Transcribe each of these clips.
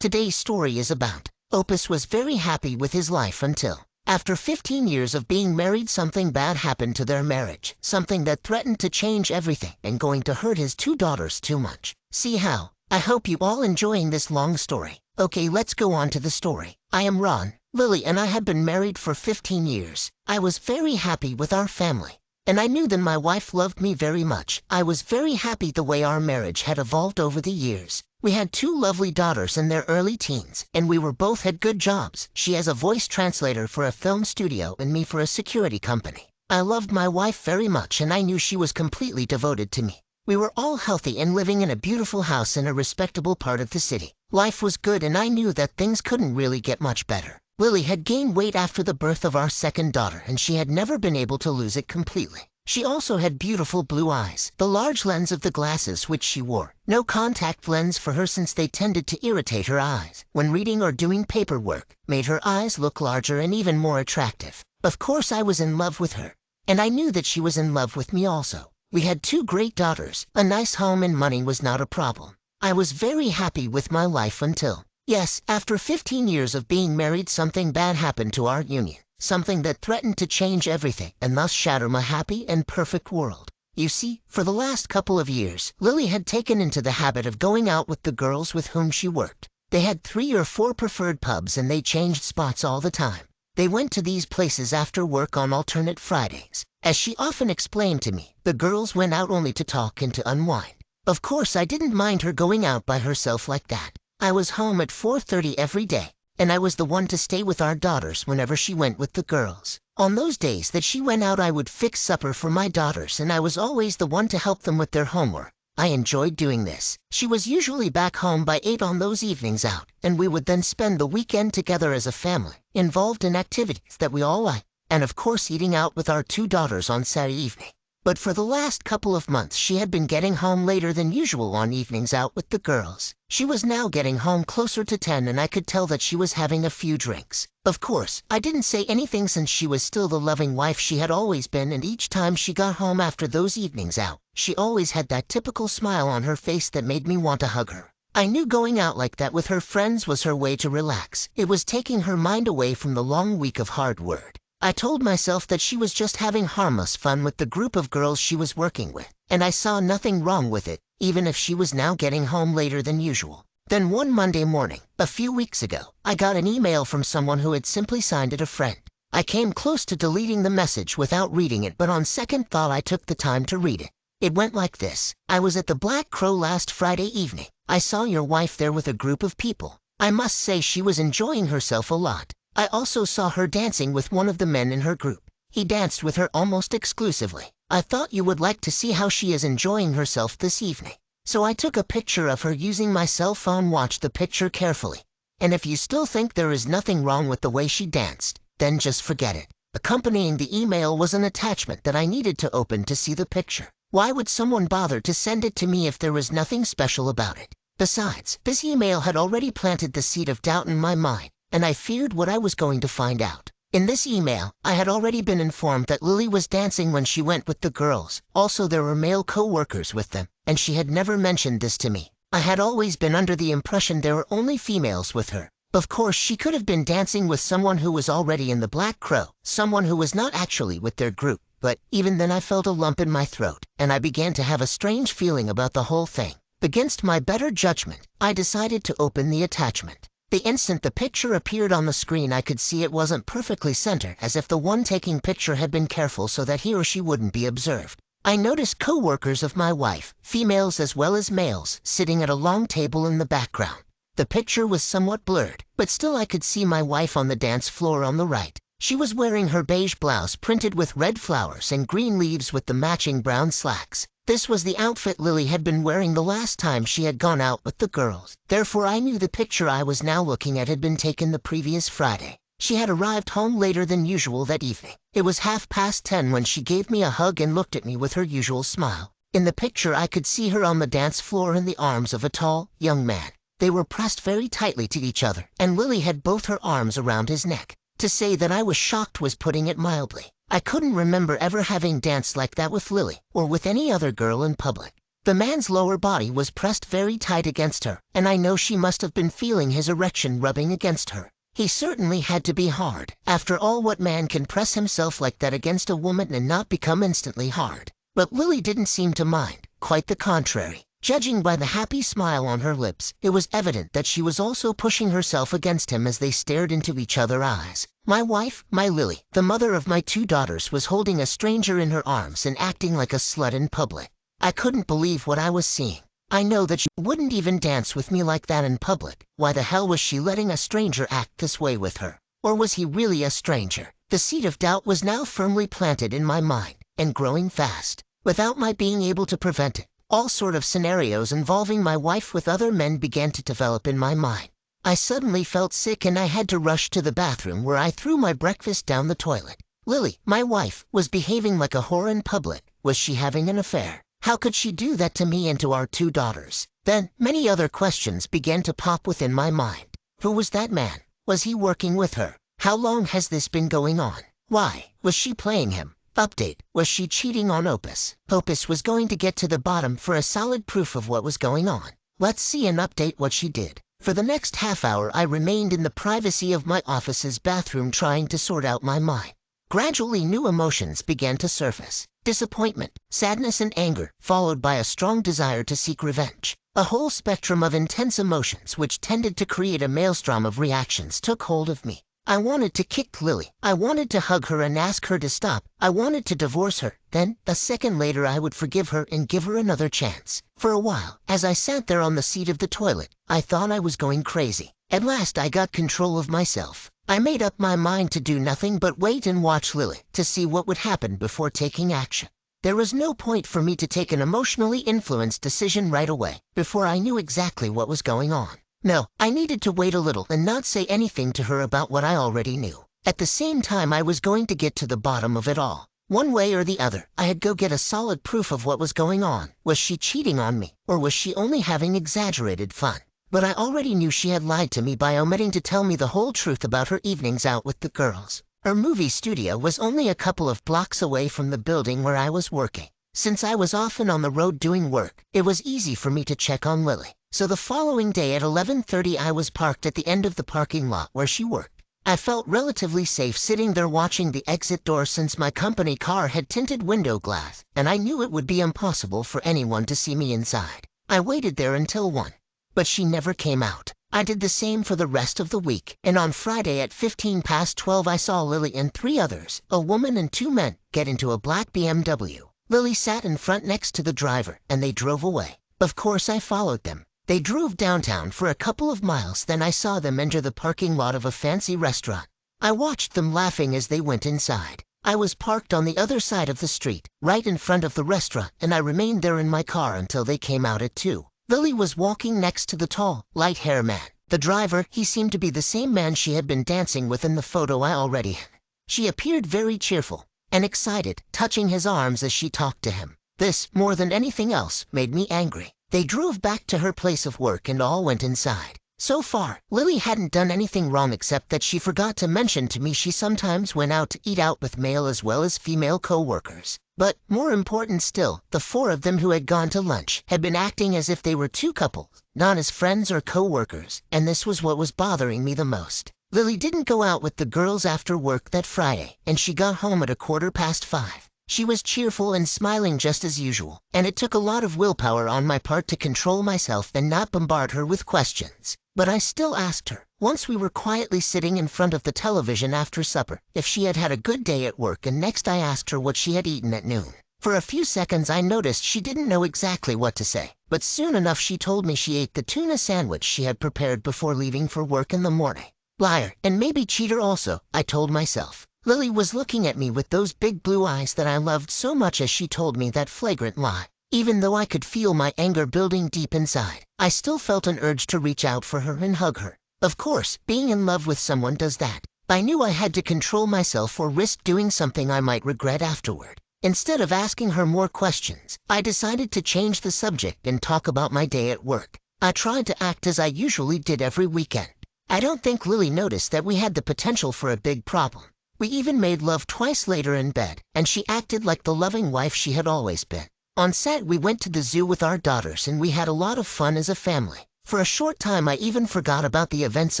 Today's story is about Opus was very happy with his life until, after 15 years of being married, something bad happened to their marriage, something that threatened to change everything and going to hurt his two daughters too much. See how? I hope you all enjoying this long story. Okay, let's go on to the story. I am Ron. Lily and I had been married for 15 years. I was very happy with our family. And I knew that my wife loved me very much. I was very happy the way our marriage had evolved over the years. We had two lovely daughters in their early teens, and we were both had good jobs. She as a voice translator for a film studio and me for a security company. I loved my wife very much and I knew she was completely devoted to me. We were all healthy and living in a beautiful house in a respectable part of the city. Life was good and I knew that things couldn't really get much better. Lily had gained weight after the birth of our second daughter and she had never been able to lose it completely. She also had beautiful blue eyes, the large lens of the glasses which she wore. No contact lens for her since they tended to irritate her eyes when reading or doing paperwork, made her eyes look larger and even more attractive. Of course I was in love with her, and I knew that she was in love with me also. We had two great daughters, a nice home and money was not a problem. I was very happy with my life until, yes, after 15 years of being married, something bad happened to our union. Something that threatened to change everything and thus shatter my happy and perfect world. You see, for the last couple of years, Lily had taken into the habit of going out with the girls with whom she worked. They had 3 or 4 preferred pubs and they changed spots all the time. They went to these places after work on alternate Fridays. As she often explained to me, the girls went out only to talk and to unwind. Of course, I didn't mind her going out by herself like that. I was home at 4:30 every day. And I was the one to stay with our daughters whenever she went with the girls. On those days that she went out, I would fix supper for my daughters and I was always the one to help them with their homework. I enjoyed doing this. She was usually back home by 8 on those evenings out, and we would then spend the weekend together as a family, involved in activities that we all liked, and of course eating out with our 2 daughters on Saturday evening. But for the last couple of months she had been getting home later than usual on evenings out with the girls. She was now getting home closer to 10 and I could tell that she was having a few drinks. Of course, I didn't say anything since she was still the loving wife she had always been, and each time she got home after those evenings out, she always had that typical smile on her face that made me want to hug her. I knew going out like that with her friends was her way to relax. It was taking her mind away from the long week of hard work. I told myself that she was just having harmless fun with the group of girls she was working with, and I saw nothing wrong with it, even if she was now getting home later than usual. Then one Monday morning, a few weeks ago, I got an email from someone who had simply signed it a friend. I came close to deleting the message without reading it, but on second thought I took the time to read it. It went like this. I was at the Black Crow last Friday evening. I saw your wife there with a group of people. I must say she was enjoying herself a lot. I also saw her dancing with one of the men in her group. He danced with her almost exclusively. I thought you would like to see how she is enjoying herself this evening. So I took a picture of her using my cell phone. Watch the picture carefully. And if you still think there is nothing wrong with the way she danced, then just forget it. Accompanying the email was an attachment that I needed to open to see the picture. Why would someone bother to send it to me if there was nothing special about it? Besides, this email had already planted the seed of doubt in my mind, and I feared what I was going to find out. In this email, I had already been informed that Lily was dancing when she went with the girls. Also, there were male co-workers with them, and she had never mentioned this to me. I had always been under the impression there were only females with her. Of course, she could have been dancing with someone who was already in the Black Crow, someone who was not actually with their group. But even then I felt a lump in my throat, and I began to have a strange feeling about the whole thing. Against my better judgment, I decided to open the attachment. The instant the picture appeared on the screen, I could see it wasn't perfectly centered, as if the one taking picture had been careful so that he or she wouldn't be observed. I noticed co-workers of my wife, females as well as males, sitting at a long table in the background. The picture was somewhat blurred, but still I could see my wife on the dance floor on the right. She was wearing her beige blouse printed with red flowers and green leaves with the matching brown slacks. This was the outfit Lily had been wearing the last time she had gone out with the girls. Therefore I knew the picture I was now looking at had been taken the previous Friday. She had arrived home later than usual that evening. It was 10:30 when she gave me a hug and looked at me with her usual smile. In the picture I could see her on the dance floor in the arms of a tall, young man. They were pressed very tightly to each other, and Lily had both her arms around his neck. To say that I was shocked was putting it mildly. I couldn't remember ever having danced like that with Lily, or with any other girl in public. The man's lower body was pressed very tight against her, and I know she must have been feeling his erection rubbing against her. He certainly had to be hard. After all, what man can press himself like that against a woman and not become instantly hard? But Lily didn't seem to mind. Quite the contrary. Judging by the happy smile on her lips, it was evident that she was also pushing herself against him as they stared into each other's eyes. My wife, my Lily, the mother of my 2 daughters, was holding a stranger in her arms and acting like a slut in public. I couldn't believe what I was seeing. I know that she wouldn't even dance with me like that in public. Why the hell was she letting a stranger act this way with her? Or was he really a stranger? The seed of doubt was now firmly planted in my mind, and growing fast, without my being able to prevent it. All sort of scenarios involving my wife with other men began to develop in my mind. I suddenly felt sick and I had to rush to the bathroom, where I threw my breakfast down the toilet. Lily, my wife, was behaving like a whore in public. Was she having an affair? How could she do that to me and to our 2 daughters? Then, many other questions began to pop within my mind. Who was that man? Was he working with her? How long has this been going on? Why was she playing him? Update: was she cheating on Opus? Opus was going to get to the bottom for a solid proof of what was going on. Let's see and update what she did. For the next half hour I remained in the privacy of my office's bathroom trying to sort out my mind. Gradually new emotions began to surface. Disappointment, sadness and anger, followed by a strong desire to seek revenge. A whole spectrum of intense emotions which tended to create a maelstrom of reactions took hold of me. I wanted to kick Lily. I wanted to hug her and ask her to stop. I wanted to divorce her. Then, a second later, I would forgive her and give her another chance. For a while, as I sat there on the seat of the toilet, I thought I was going crazy. At last I got control of myself. I made up my mind to do nothing but wait and watch Lily, to see what would happen before taking action. There was no point for me to take an emotionally influenced decision right away, before I knew exactly what was going on. No, I needed to wait a little and not say anything to her about what I already knew. At the same time, I was going to get to the bottom of it all. One way or the other, I had to get a solid proof of what was going on. Was she cheating on me, or was she only having exaggerated fun? But I already knew she had lied to me by omitting to tell me the whole truth about her evenings out with the girls. Her movie studio was only a couple of blocks away from the building where I was working. Since I was often on the road doing work, it was easy for me to check on Lily. So the following day at 11:30 I was parked at the end of the parking lot where she worked. I felt relatively safe sitting there watching the exit door since my company car had tinted window glass, and I knew it would be impossible for anyone to see me inside. I waited there until 1. But she never came out. I did the same for the rest of the week, and on Friday at 12:15 I saw Lily and 3 others, a woman and 2 men, get into a black BMW. Lily sat in front next to the driver, and they drove away. Of course I followed them. They drove downtown for a couple of miles, then I saw them enter the parking lot of a fancy restaurant. I watched them laughing as they went inside. I was parked on the other side of the street, right in front of the restaurant, and I remained there in my car until they came out at 2. Lily was walking next to the tall, light-haired man. The driver, he seemed to be the same man she had been dancing with in the photo I already had. She appeared very cheerful and excited, touching his arms as she talked to him. This, more than anything else, made me angry. They drove back to her place of work and all went inside. So far, Lily hadn't done anything wrong except that she forgot to mention to me she sometimes went out to eat out with male as well as female co-workers. But, more important still, the 4 of them who had gone to lunch had been acting as if they were 2 couples, not as friends or co-workers, and this was what was bothering me the most. Lily didn't go out with the girls after work that Friday, and she got home at 5:15. She was cheerful and smiling just as usual, and it took a lot of willpower on my part to control myself and not bombard her with questions. But I still asked her, once we were quietly sitting in front of the television after supper, if she had had a good day at work, and next I asked her what she had eaten at noon. For a few seconds I noticed she didn't know exactly what to say, but soon enough she told me she ate the tuna sandwich she had prepared before leaving for work in the morning. Liar, and maybe cheater also, I told myself. Lily was looking at me with those big blue eyes that I loved so much as she told me that flagrant lie. Even though I could feel my anger building deep inside, I still felt an urge to reach out for her and hug her. Of course, being in love with someone does that. I knew I had to control myself or risk doing something I might regret afterward. Instead of asking her more questions, I decided to change the subject and talk about my day at work. I tried to act as I usually did every weekend. I don't think Lily noticed that we had the potential for a big problem. We even made love twice later in bed, and she acted like the loving wife she had always been. On Saturday we went to the zoo with our daughters and we had a lot of fun as a family. For a short time I even forgot about the events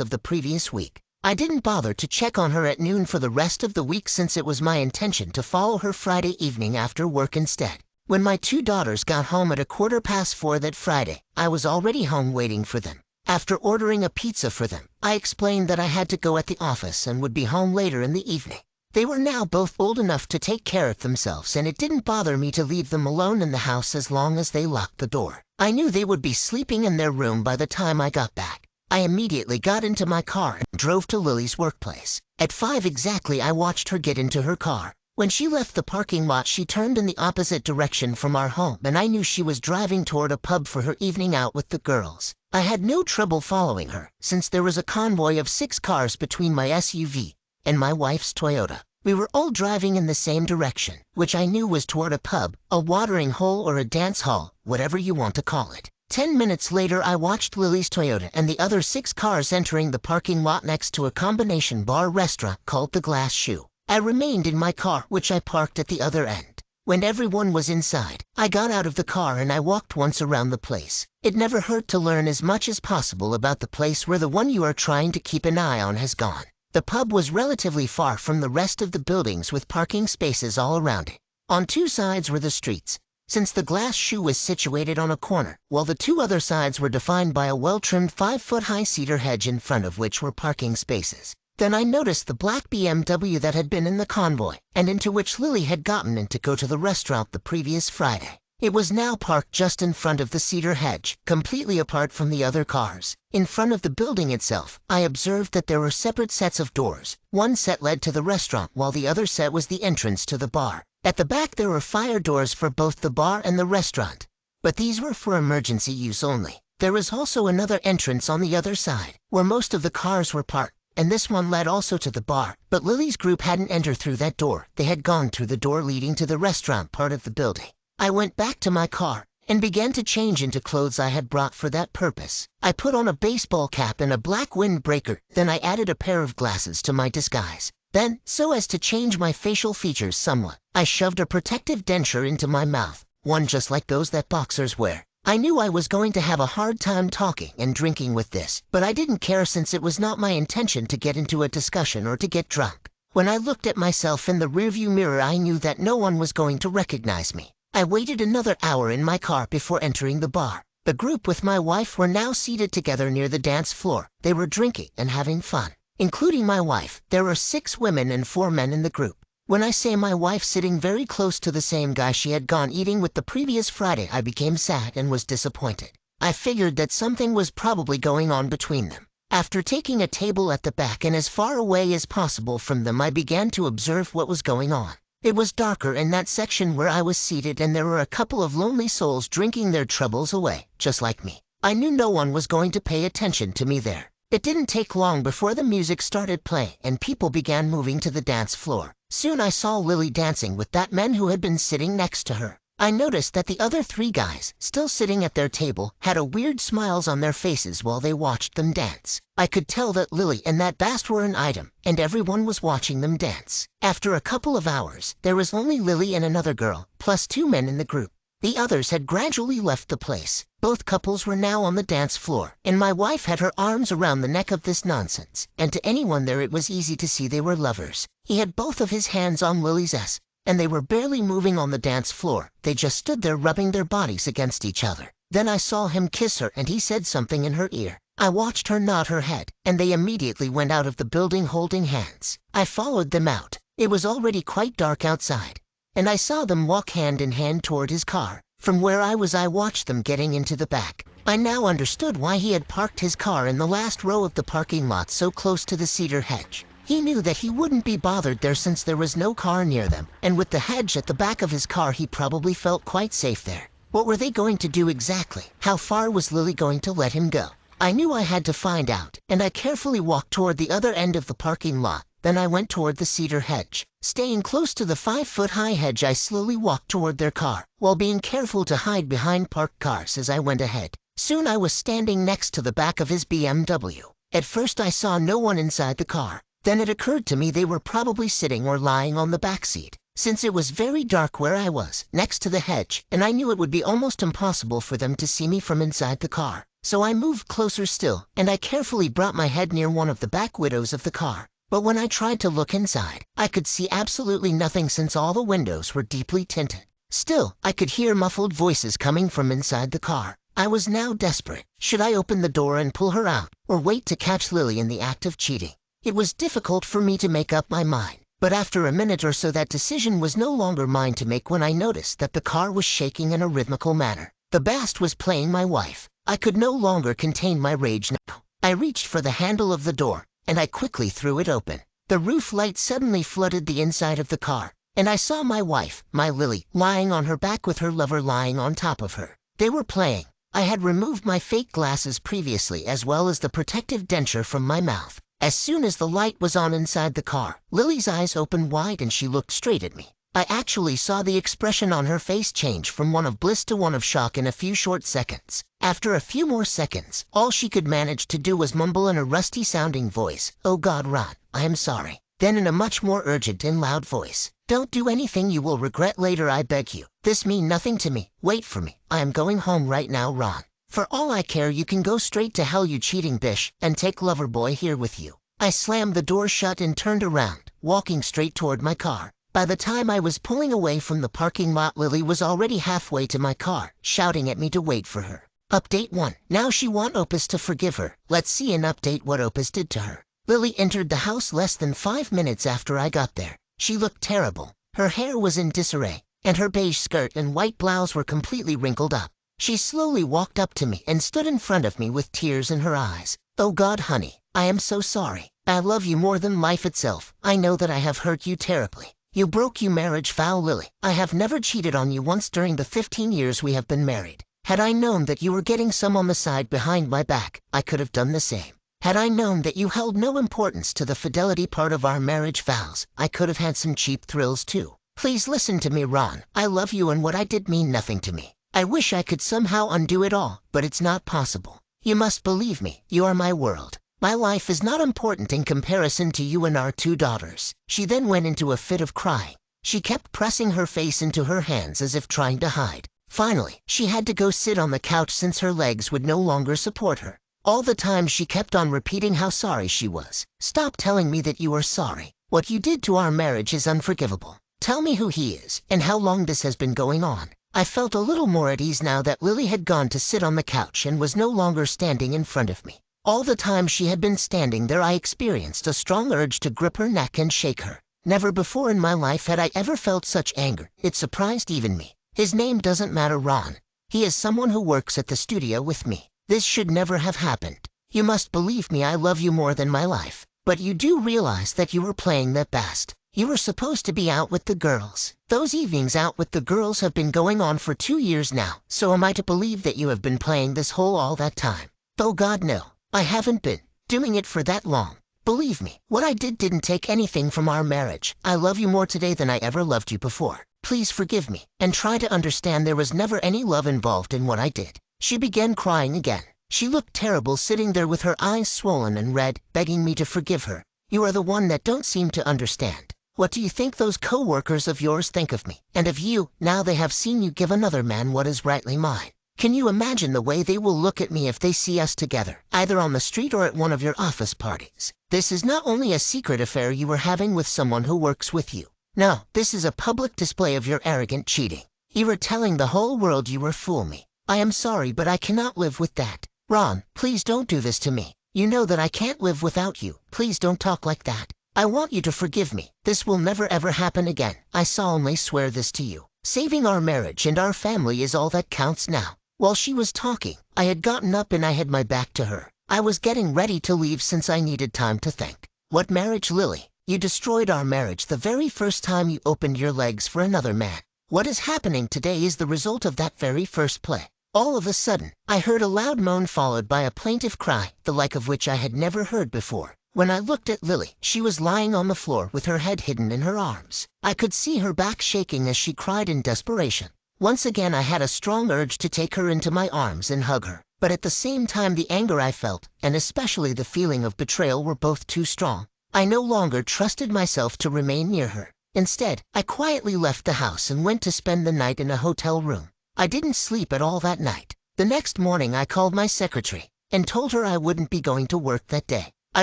of the previous week. I didn't bother to check on her at noon for the rest of the week since it was my intention to follow her Friday evening after work instead. When my two daughters got home at 4:15 that Friday, I was already home waiting for them. After ordering a pizza for them, I explained that I had to go at the office and would be home later in the evening. They were now both old enough to take care of themselves and it didn't bother me to leave them alone in the house as long as they locked the door. I knew they would be sleeping in their room by the time I got back. I immediately got into my car and drove to Lily's workplace. At 5 exactly I watched her get into her car. When she left the parking lot she turned in the opposite direction from our home and I knew she was driving toward a pub for her evening out with the girls. I had no trouble following her, since there was a convoy of 6 cars between my SUV and my wife's Toyota. We were all driving in the same direction, which I knew was toward a pub, a watering hole or a dance hall, whatever you want to call it. 10 minutes later I watched Lily's Toyota and the other 6 cars entering the parking lot next to a combination bar restaurant called the Glass Shoe. I remained in my car, which I parked at the other end. When everyone was inside, I got out of the car and I walked once around the place. It never hurt to learn as much as possible about the place where the one you are trying to keep an eye on has gone. The pub was relatively far from the rest of the buildings with parking spaces all around it. On 2 sides were the streets, since the Glass Shoe was situated on a corner, while the 2 other sides were defined by a well-trimmed 5-foot-high cedar hedge in front of which were parking spaces. Then I noticed the black BMW that had been in the convoy, and into which Lily had gotten in to go to the restaurant the previous Friday. It was now parked just in front of the cedar hedge, completely apart from the other cars. In front of the building itself, I observed that there were separate sets of doors. One set led to the restaurant while the other set was the entrance to the bar. At the back there were fire doors for both the bar and the restaurant, but these were for emergency use only. There was also another entrance on the other side, where most of the cars were parked, and this one led also to the bar. But Lily's group hadn't entered through that door. They had gone through the door leading to the restaurant part of the building. I went back to my car and began to change into clothes I had brought for that purpose. I put on a baseball cap and a black windbreaker, then I added a pair of glasses to my disguise. Then, so as to change my facial features somewhat, I shoved a protective denture into my mouth, one just like those that boxers wear. I knew I was going to have a hard time talking and drinking with this, but I didn't care since it was not my intention to get into a discussion or to get drunk. When I looked at myself in the rearview mirror I knew that no one was going to recognize me. I waited another hour in my car before entering the bar. The group with my wife were now seated together near the dance floor. They were drinking and having fun. Including my wife, there were 6 women and 4 men in the group. When I say my wife sitting very close to the same guy she had gone eating with the previous Friday, I became sad and was disappointed. I figured that something was probably going on between them. After taking a table at the back and as far away as possible from them, I began to observe what was going on. It was darker in that section where I was seated and there were a couple of lonely souls drinking their troubles away, just like me. I knew no one was going to pay attention to me there. It didn't take long before the music started playing and people began moving to the dance floor. Soon I saw Lily dancing with that man who had been sitting next to her. I noticed that the other 3 guys, still sitting at their table, had a weird smiles on their faces while they watched them dance. I could tell that Lily and that Bast were an item, and everyone was watching them dance. After a couple of hours, there was only Lily and another girl, plus 2 men in the group. The others had gradually left the place. Both couples were now on the dance floor, and my wife had her arms around the neck of this nonsense, and to anyone there it was easy to see they were lovers. He had both of his hands on Lily's ass, and they were barely moving on the dance floor. They just stood there rubbing their bodies against each other. Then I saw him kiss her and he said something in her ear. I watched her nod her head, and they immediately went out of the building holding hands. I followed them out. It was already quite dark outside, and I saw them walk hand in hand toward his car. From where I was I watched them getting into the back. I now understood why he had parked his car in the last row of the parking lot so close to the cedar hedge. He knew that he wouldn't be bothered there since there was no car near them, and with the hedge at the back of his car he probably felt quite safe there. What were they going to do exactly? How far was Lily going to let him go? I knew I had to find out, and I carefully walked toward the other end of the parking lot. Then I went toward the cedar hedge. Staying close to the 5-foot-high hedge, I slowly walked toward their car, while being careful to hide behind parked cars as I went ahead. Soon I was standing next to the back of his BMW. At first I saw no one inside the car. Then it occurred to me they were probably sitting or lying on the back seat. since it was very dark where I was, next to the hedge, and I knew it would be almost impossible for them to see me from inside the car. So I moved closer still, and I carefully brought my head near one of the back windows of the car. But when I tried to look inside, I could see absolutely nothing since all the windows were deeply tinted. Still, I could hear muffled voices coming from inside the car. I was now desperate. Should I open the door and pull her out, or wait to catch Lily in the act of cheating? It was difficult for me to make up my mind. But after a minute or so that decision was no longer mine to make when I noticed that the car was shaking in a rhythmical manner. The blast was playing my wife. I could no longer contain my rage now. I reached for the handle of the door, and I quickly threw it open. The roof light suddenly flooded the inside of the car, and I saw my wife, my Lily, lying on her back with her lover lying on top of her. They were playing. I had removed my fake glasses previously as well as the protective denture from my mouth. As soon as the light was on inside the car, Lily's eyes opened wide and she looked straight at me. I actually saw the expression on her face change from one of bliss to one of shock in a few short seconds. After a few more seconds, all she could manage to do was mumble in a rusty-sounding voice, "Oh God, Ron, I am sorry." Then in a much more urgent and loud voice, "Don't do anything you will regret later, I beg you. This mean nothing to me. Wait for me. I am going home right now, Ron. For all I care, you can go straight to hell, you cheating bitch, and take Loverboy here with you." I slammed the door shut and turned around, walking straight toward my car. By the time I was pulling away from the parking lot, Lily was already halfway to my car, shouting at me to wait for her. Update 1. Now she want Opus to forgive her. Let's see an update what Opus did to her. Lily entered the house less than 5 minutes after I got there. She looked terrible. Her hair was in disarray, and her beige skirt and white blouse were completely wrinkled up. She slowly walked up to me and stood in front of me with tears in her eyes. "Oh God, honey, I am so sorry. I love you more than life itself. I know that I have hurt you terribly. You broke your marriage vow, Lily. I have never cheated on you once during the 15 years we have been married. Had I known that you were getting some on the side behind my back, I could have done the same. Had I known that you held no importance to the fidelity part of our marriage vows, I could have had some cheap thrills too. Please listen to me, Ron. I love you and what I did mean nothing to me. I wish I could somehow undo it all, but it's not possible. You must believe me. You are my world. My life is not important in comparison to you and our 2 daughters." She then went into a fit of crying. She kept pressing her face into her hands as if trying to hide. Finally, she had to go sit on the couch since her legs would no longer support her. All the time she kept on repeating how sorry she was. "Stop telling me that you are sorry. What you did to our marriage is unforgivable. Tell me who he is and how long this has been going on." I felt a little more at ease now that Lily had gone to sit on the couch and was no longer standing in front of me. All the time she had been standing there, I experienced a strong urge to grip her neck and shake her. Never before in my life had I ever felt such anger. It surprised even me. His name doesn't matter, Ron. He is someone who works at the studio with me. This should never have happened. You must believe me, I love you more than my life. But you do realize that you were playing that best. You were supposed to be out with the girls. Those evenings out with the girls have been going on for 2 years now. So am I to believe that you have been playing this all that time? Oh God, no. I haven't been doing it for that long. Believe me, what I did didn't take anything from our marriage. I love you more today than I ever loved you before. Please forgive me, and try to understand there was never any love involved in what I did." She began crying again. She looked terrible sitting there with her eyes swollen and red, begging me to forgive her. "You are the one that don't seem to understand. What do you think those co-workers of yours think of me, and of you, now they have seen you give another man what is rightly mine? Can you imagine the way they will look at me if they see us together, either on the street or at one of your office parties? This is not only a secret affair you were having with someone who works with you. No, this is a public display of your arrogant cheating. You were telling the whole world you were fool me. I am sorry, but I cannot live with that. Ron, please don't do this to me. You know that I can't live without you. Please don't talk like that. I want you to forgive me. This will never ever happen again. I solemnly swear this to you. Saving our marriage and our family is all that counts now." While she was talking, I had gotten up and I had my back to her. I was getting ready to leave since I needed time to think. "What marriage, Lily? You destroyed our marriage the very first time you opened your legs for another man. What is happening today is the result of that very first play." All of a sudden, I heard a loud moan followed by a plaintive cry, the like of which I had never heard before. When I looked at Lily, she was lying on the floor with her head hidden in her arms. I could see her back shaking as she cried in desperation. Once again I had a strong urge to take her into my arms and hug her. But at the same time the anger I felt, and especially the feeling of betrayal, were both too strong. I no longer trusted myself to remain near her. Instead, I quietly left the house and went to spend the night in a hotel room. I didn't sleep at all that night. The next morning I called my secretary and told her I wouldn't be going to work that day. I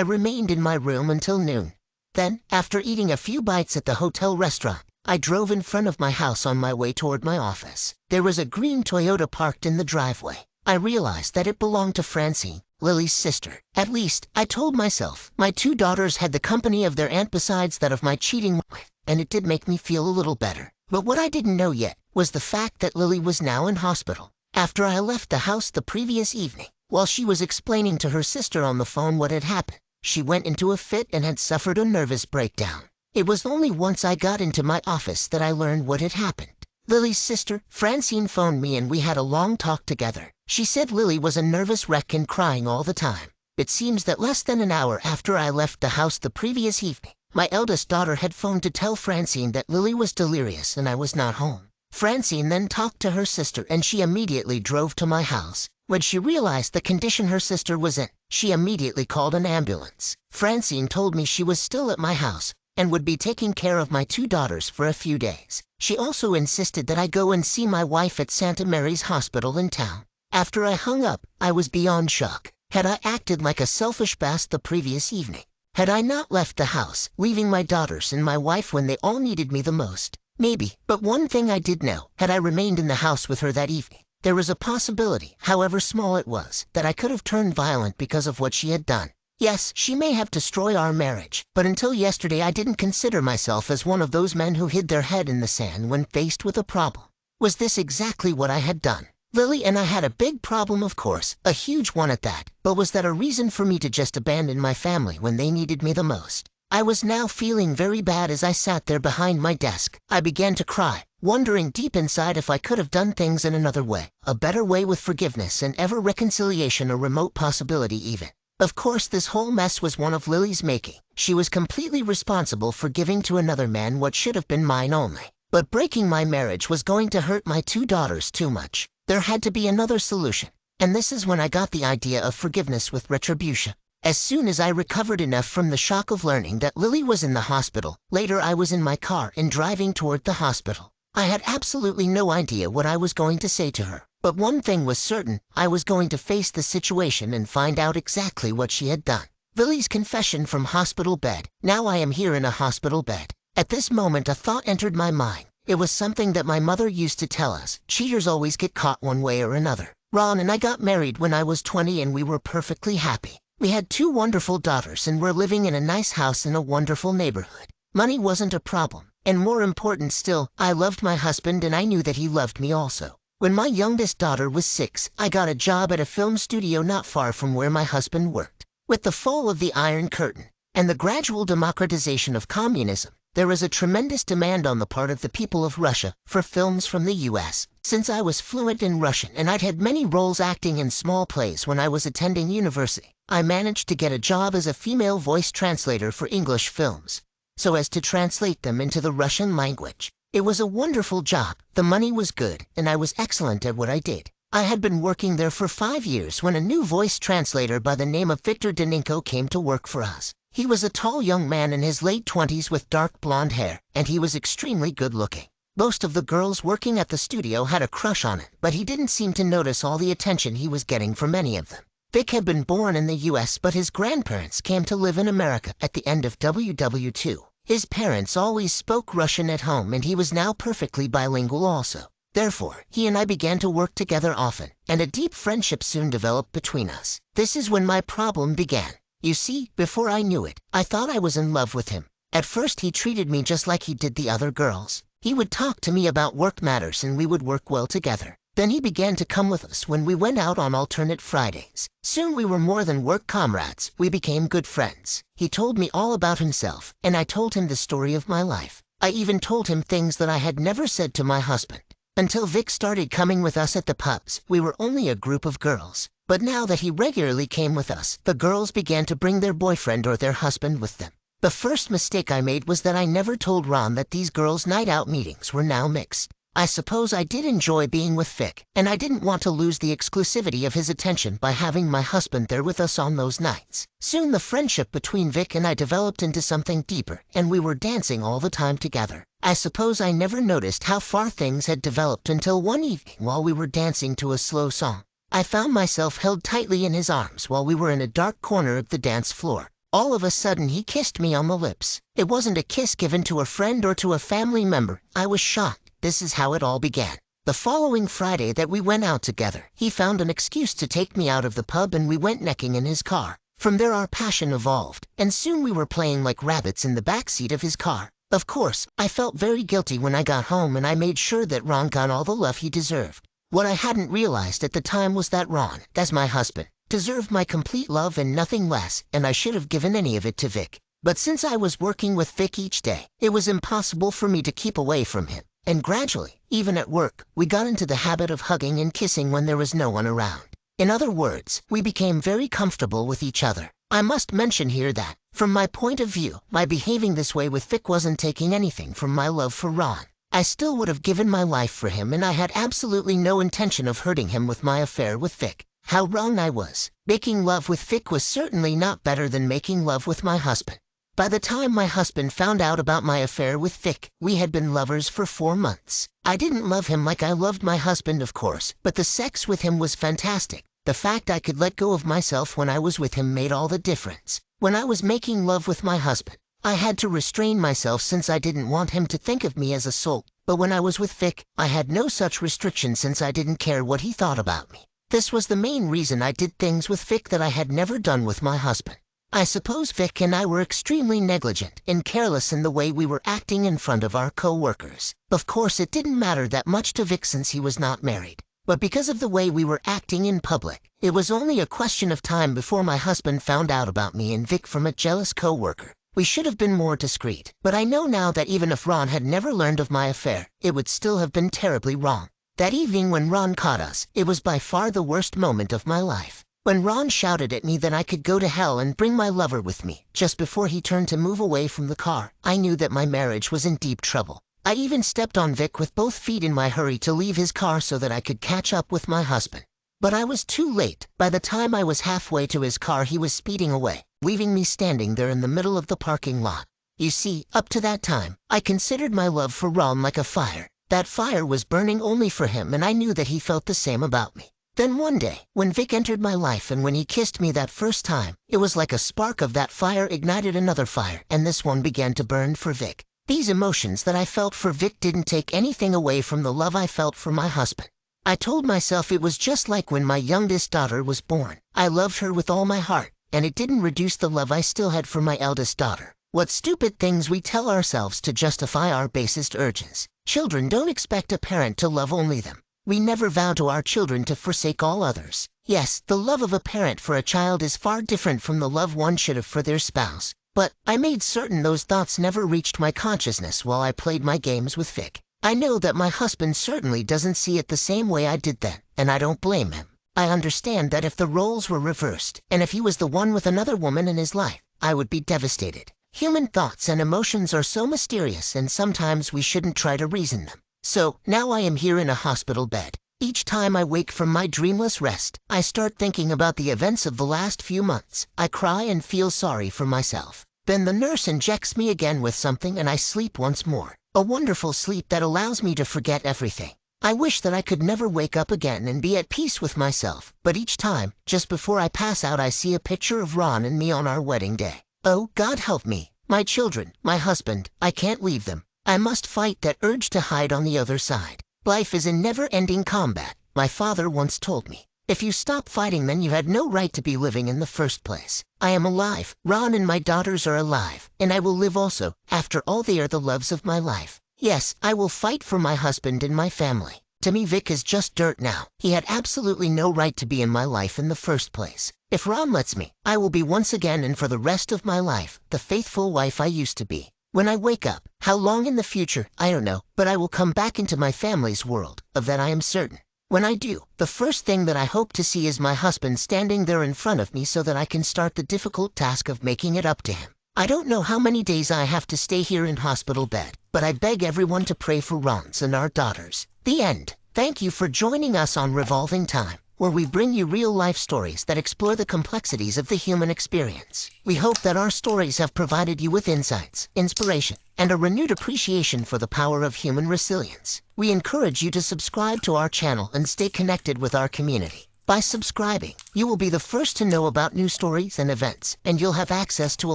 remained in my room until noon. Then, after eating a few bites at the hotel restaurant, I drove in front of my house on my way toward my office. There was a green Toyota parked in the driveway. I realized that it belonged to Francine, Lily's sister. At least, I told myself, my two daughters had the company of their aunt besides that of my cheating wife, and it did make me feel a little better. But what I didn't know yet was the fact that Lily was now in hospital. After I left the house the previous evening, while she was explaining to her sister on the phone what had happened, she went into a fit and had suffered a nervous breakdown. It was only once I got into my office that I learned what had happened. Lily's sister, Francine, phoned me and we had a long talk together. She said Lily was a nervous wreck and crying all the time. It seems that less than an hour after I left the house the previous evening, my eldest daughter had phoned to tell Francine that Lily was delirious and I was not home. Francine then talked to her sister and she immediately drove to my house. When she realized the condition her sister was in, she immediately called an ambulance. Francine told me she was still at my house and would be taking care of my two daughters for a few days. She also insisted that I go and see my wife at Santa Mary's Hospital in town. After I hung up, I was beyond shock. Had I acted like a selfish bastard the previous evening? Had I not left the house, leaving my daughters and my wife when they all needed me the most? Maybe, but one thing I did know, had I remained in the house with her that evening, there was a possibility, however small it was, that I could have turned violent because of what she had done. Yes, she may have destroyed our marriage, but until yesterday I didn't consider myself as one of those men who hid their head in the sand when faced with a problem. Was this exactly what I had done? Lily and I had a big problem, of course, a huge one at that, but was that a reason for me to just abandon my family when they needed me the most? I was now feeling very bad as I sat there behind my desk. I began to cry, wondering deep inside if I could have done things in another way, a better way with forgiveness and ever reconciliation a remote possibility even. Of course this whole mess was one of Lily's making. She was completely responsible for giving to another man what should have been mine only. But breaking my marriage was going to hurt my two daughters too much. There had to be another solution. And this is when I got the idea of forgiveness with retribution. As soon as I recovered enough from the shock of learning that Lily was in the hospital, later I was in my car and driving toward the hospital. I had absolutely no idea what I was going to say to her. But one thing was certain, I was going to face the situation and find out exactly what she had done. Lily's confession from hospital bed. Now I am here in a hospital bed. At this moment a thought entered my mind. It was something that my mother used to tell us. Cheaters always get caught one way or another. Ron and I got married when I was 20 and we were perfectly happy. We had two wonderful daughters and were living in a nice house in a wonderful neighborhood. Money wasn't a problem. And more important still, I loved my husband and I knew that he loved me also. When my youngest daughter was 6, I got a job at a film studio not far from where my husband worked. With the fall of the Iron Curtain and the gradual democratization of communism, there was a tremendous demand on the part of the people of Russia for films from the U.S. Since I was fluent in Russian and I'd had many roles acting in small plays when I was attending university, I managed to get a job as a female voice translator for English films, so as to translate them into the Russian language. It was a wonderful job, the money was good, and I was excellent at what I did. I had been working there for 5 years when a new voice translator by the name of Victor Daninko came to work for us. He was a tall young man in his late 20s with dark blonde hair, and he was extremely good-looking. Most of the girls working at the studio had a crush on him, but he didn't seem to notice all the attention he was getting from any of them. Vic had been born in the U.S., but his grandparents came to live in America at the end of WW2. His parents always spoke Russian at home, and he was now perfectly bilingual also. Therefore, he and I began to work together often, and a deep friendship soon developed between us. This is when my problem began. You see, before I knew it, I thought I was in love with him. At first he treated me just like he did the other girls. He would talk to me about work matters and we would work well together. Then he began to come with us when we went out on alternate Fridays. Soon we were more than work comrades, we became good friends. He told me all about himself, and I told him the story of my life. I even told him things that I had never said to my husband. Until Vic started coming with us at the pubs, we were only a group of girls. But now that he regularly came with us, the girls began to bring their boyfriend or their husband with them. The first mistake I made was that I never told Ron that these girls' night out meetings were now mixed. I suppose I did enjoy being with Vic, and I didn't want to lose the exclusivity of his attention by having my husband there with us on those nights. Soon the friendship between Vic and I developed into something deeper, and we were dancing all the time together. I suppose I never noticed how far things had developed until one evening while we were dancing to a slow song. I found myself held tightly in his arms while we were in a dark corner of the dance floor. All of a sudden he kissed me on the lips. It wasn't a kiss given to a friend or to a family member. I was shocked. This is how it all began. The following Friday that we went out together, he found an excuse to take me out of the pub and we went necking in his car. From there our passion evolved, and soon we were playing like rabbits in the backseat of his car. Of course, I felt very guilty when I got home and I made sure that Ron got all the love he deserved. What I hadn't realized at the time was that Ron, as my husband, deserved my complete love and nothing less, and I should have given any of it to Vic. But since I was working with Vic each day, it was impossible for me to keep away from him. And gradually, even at work, we got into the habit of hugging and kissing when there was no one around. In other words, we became very comfortable with each other. I must mention here that, from my point of view, my behaving this way with Vic wasn't taking anything from my love for Ron. I still would have given my life for him, and I had absolutely no intention of hurting him with my affair with Vic. How wrong I was. Making love with Vic was certainly not better than making love with my husband. By the time my husband found out about my affair with Vic, we had been lovers for 4 months. I didn't love him like I loved my husband, of course, but the sex with him was fantastic. The fact I could let go of myself when I was with him made all the difference. When I was making love with my husband, I had to restrain myself since I didn't want him to think of me as a soul. But when I was with Vic, I had no such restriction since I didn't care what he thought about me. This was the main reason I did things with Vic that I had never done with my husband. I suppose Vic and I were extremely negligent and careless in the way we were acting in front of our co-workers. Of course, it didn't matter that much to Vic since he was not married. But because of the way we were acting in public, it was only a question of time before my husband found out about me and Vic from a jealous co-worker. We should have been more discreet, but I know now that even if Ron had never learned of my affair, it would still have been terribly wrong. That evening when Ron caught us, it was by far the worst moment of my life. When Ron shouted at me that I could go to hell and bring my lover with me, just before he turned to move away from the car, I knew that my marriage was in deep trouble. I even stepped on Vic with both feet in my hurry to leave his car so that I could catch up with my husband. But I was too late. By the time I was halfway to his car, he was speeding away, leaving me standing there in the middle of the parking lot. You see, up to that time, I considered my love for Ron like a fire. That fire was burning only for him, and I knew that he felt the same about me. Then one day, when Vic entered my life and when he kissed me that first time, it was like a spark of that fire ignited another fire, and this one began to burn for Vic. These emotions that I felt for Vic didn't take anything away from the love I felt for my husband. I told myself it was just like when my youngest daughter was born. I loved her with all my heart, and it didn't reduce the love I still had for my eldest daughter. What stupid things we tell ourselves to justify our basest urges. Children don't expect a parent to love only them. We never vow to our children to forsake all others. Yes, the love of a parent for a child is far different from the love one should have for their spouse. But I made certain those thoughts never reached my consciousness while I played my games with Vic. I know that my husband certainly doesn't see it the same way I did then, and I don't blame him. I understand that if the roles were reversed, and if he was the one with another woman in his life, I would be devastated. Human thoughts and emotions are so mysterious, and sometimes we shouldn't try to reason them. So, now I am here in a hospital bed. Each time I wake from my dreamless rest, I start thinking about the events of the last few months. I cry and feel sorry for myself. Then the nurse injects me again with something and I sleep once more. A wonderful sleep that allows me to forget everything. I wish that I could never wake up again and be at peace with myself, but each time, just before I pass out, I see a picture of Ron and me on our wedding day. Oh, God help me. My children, my husband, I can't leave them. I must fight that urge to hide on the other side. Life is a never-ending combat, my father once told me. If you stop fighting, then you had no right to be living in the first place. I am alive, Ron and my daughters are alive, and I will live also. After all, they are the loves of my life. Yes, I will fight for my husband and my family. To me, Vic is just dirt now. He had absolutely no right to be in my life in the first place. If Ron lets me, I will be once again and for the rest of my life, the faithful wife I used to be. When I wake up, how long in the future, I don't know, but I will come back into my family's world, of that I am certain. When I do, the first thing that I hope to see is my husband standing there in front of me so that I can start the difficult task of making it up to him. I don't know how many days I have to stay here in hospital bed, but I beg everyone to pray for Ron's and our daughters. The end. Thank you for joining us on Revolving Time, where we bring you real-life stories that explore the complexities of the human experience. We hope that our stories have provided you with insights, inspiration, and a renewed appreciation for the power of human resilience. We encourage you to subscribe to our channel and stay connected with our community. By subscribing, you will be the first to know about new stories and events, and you'll have access to a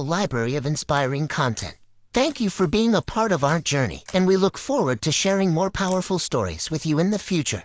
library of inspiring content. Thank you for being a part of our journey, and we look forward to sharing more powerful stories with you in the future.